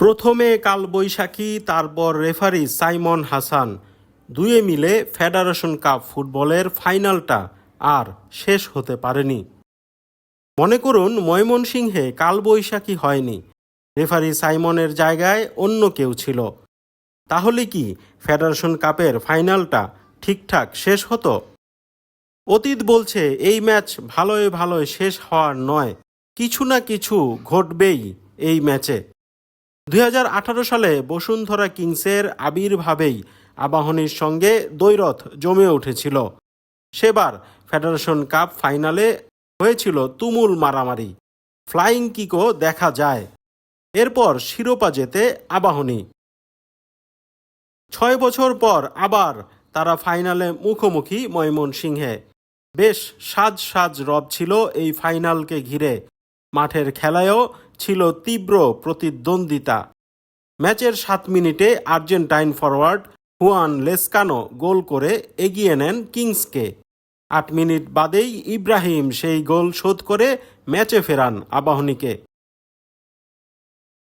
প্রথমে কালবৈশাখী, তারপর রেফারি সাইমন হাসান, দুয়ে মিলে ফেডারেশন কাপ ফুটবলের ফাইনালটা আর শেষ হতে পারেনি। মনে করুন ময়মনসিংহে কালবৈশাখী হয়নি, রেফারি সাইমনের জায়গায় অন্য কেউ ছিল, তাহলে কি ফেডারেশন কাপের ফাইনালটা ঠিকঠাক শেষ হতো? অতীত বলছে এই ম্যাচ ভালোয় ভালোয় শেষ হওয়ার নয়, কিছু না কিছু ঘটবেই এই ম্যাচে। 2018 সালে বসুন্ধরা কিংসের আবির্ভাবেই আবাহনীর সঙ্গে দ্বৈরথ জমে উঠেছিল। সেবার ফেডারেশন কাপ ফাইনালে হয়েছিল তুমুল মারামারি, ফ্লাইং কিকও দেখা যায়। এরপর শিরোপা জেতে আবাহনী। 6 বছর পর আবার তারা ফাইনালে মুখোমুখি ময়মনসিংহে। বেশ সাজ সাজ রব ছিল এই ফাইনালকে ঘিরে, মাঠের খেলায়ও ছিল তীব্র প্রতিদ্বন্দ্বিতা। ম্যাচের 7 মিনিটে আর্জেন্টাইন ফরওয়ার্ড হুয়ান লেসকানো গোল করে এগিয়ে নেন কিংসকে। 8 মিনিট বাদেই ইব্রাহিম সেই গোল শোধ করে ম্যাচে ফেরান আবাহনীকে।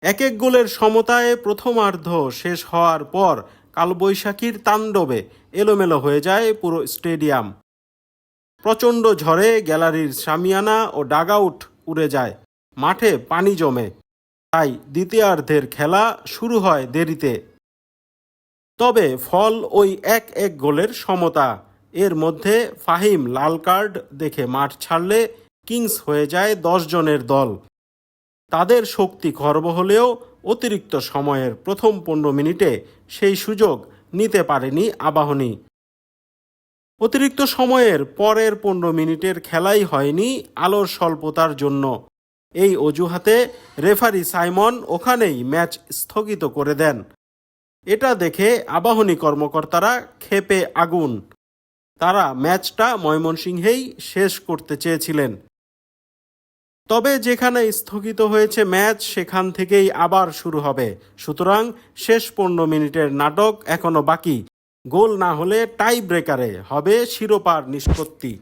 এক এক গোলের সমতায় প্রথমার্ধ শেষ হওয়ার পর কালবৈশাখীর তাণ্ডবে এলোমেলো হয়ে যায় পুরো স্টেডিয়াম। প্রচণ্ড ঝড়ে গ্যালারির শামিয়ানা ও ডাগআউট উড়ে যায়, মাঠে পানি জমে। তাই দ্বিতীয়ার্ধের খেলা শুরু হয় দেরিতে। তবে ফল ওই এক এক গোলের সমতা। এর মধ্যে ফাহিম লাল কার্ড দেখে মাঠ ছাড়লে কিংস হয়ে যায় 10 জনের দল। তাদের শক্তি খর্ব হলেও অতিরিক্ত সময়ের প্রথম 15 মিনিটে সেই সুযোগ নিতে পারেনি আবাহনী। অতিরিক্ত সময়ের পরের 15 মিনিটের খেলাই হয়নি আলোর স্বল্পতার জন্য। এই অজুহাতে রেফারি সাইমন ওখানেই ম্যাচ স্থগিত করে দেন। এটা দেখে আবাহনী কর্মকর্তারা ক্ষেপে আগুন। তারা ম্যাচটা ময়মনসিংহেই শেষ করতে চেয়েছিলেন। তবে যেখানে স্থগিত হয়েছে ম্যাচ, সেখান থেকেই আবার শুরু হবে। সুতরাং শেষ 15 মিনিটের নাটক এখনো বাকি। গোল না হলে টাই ব্রেকারে হবে শিরোপার নিষ্পত্তি।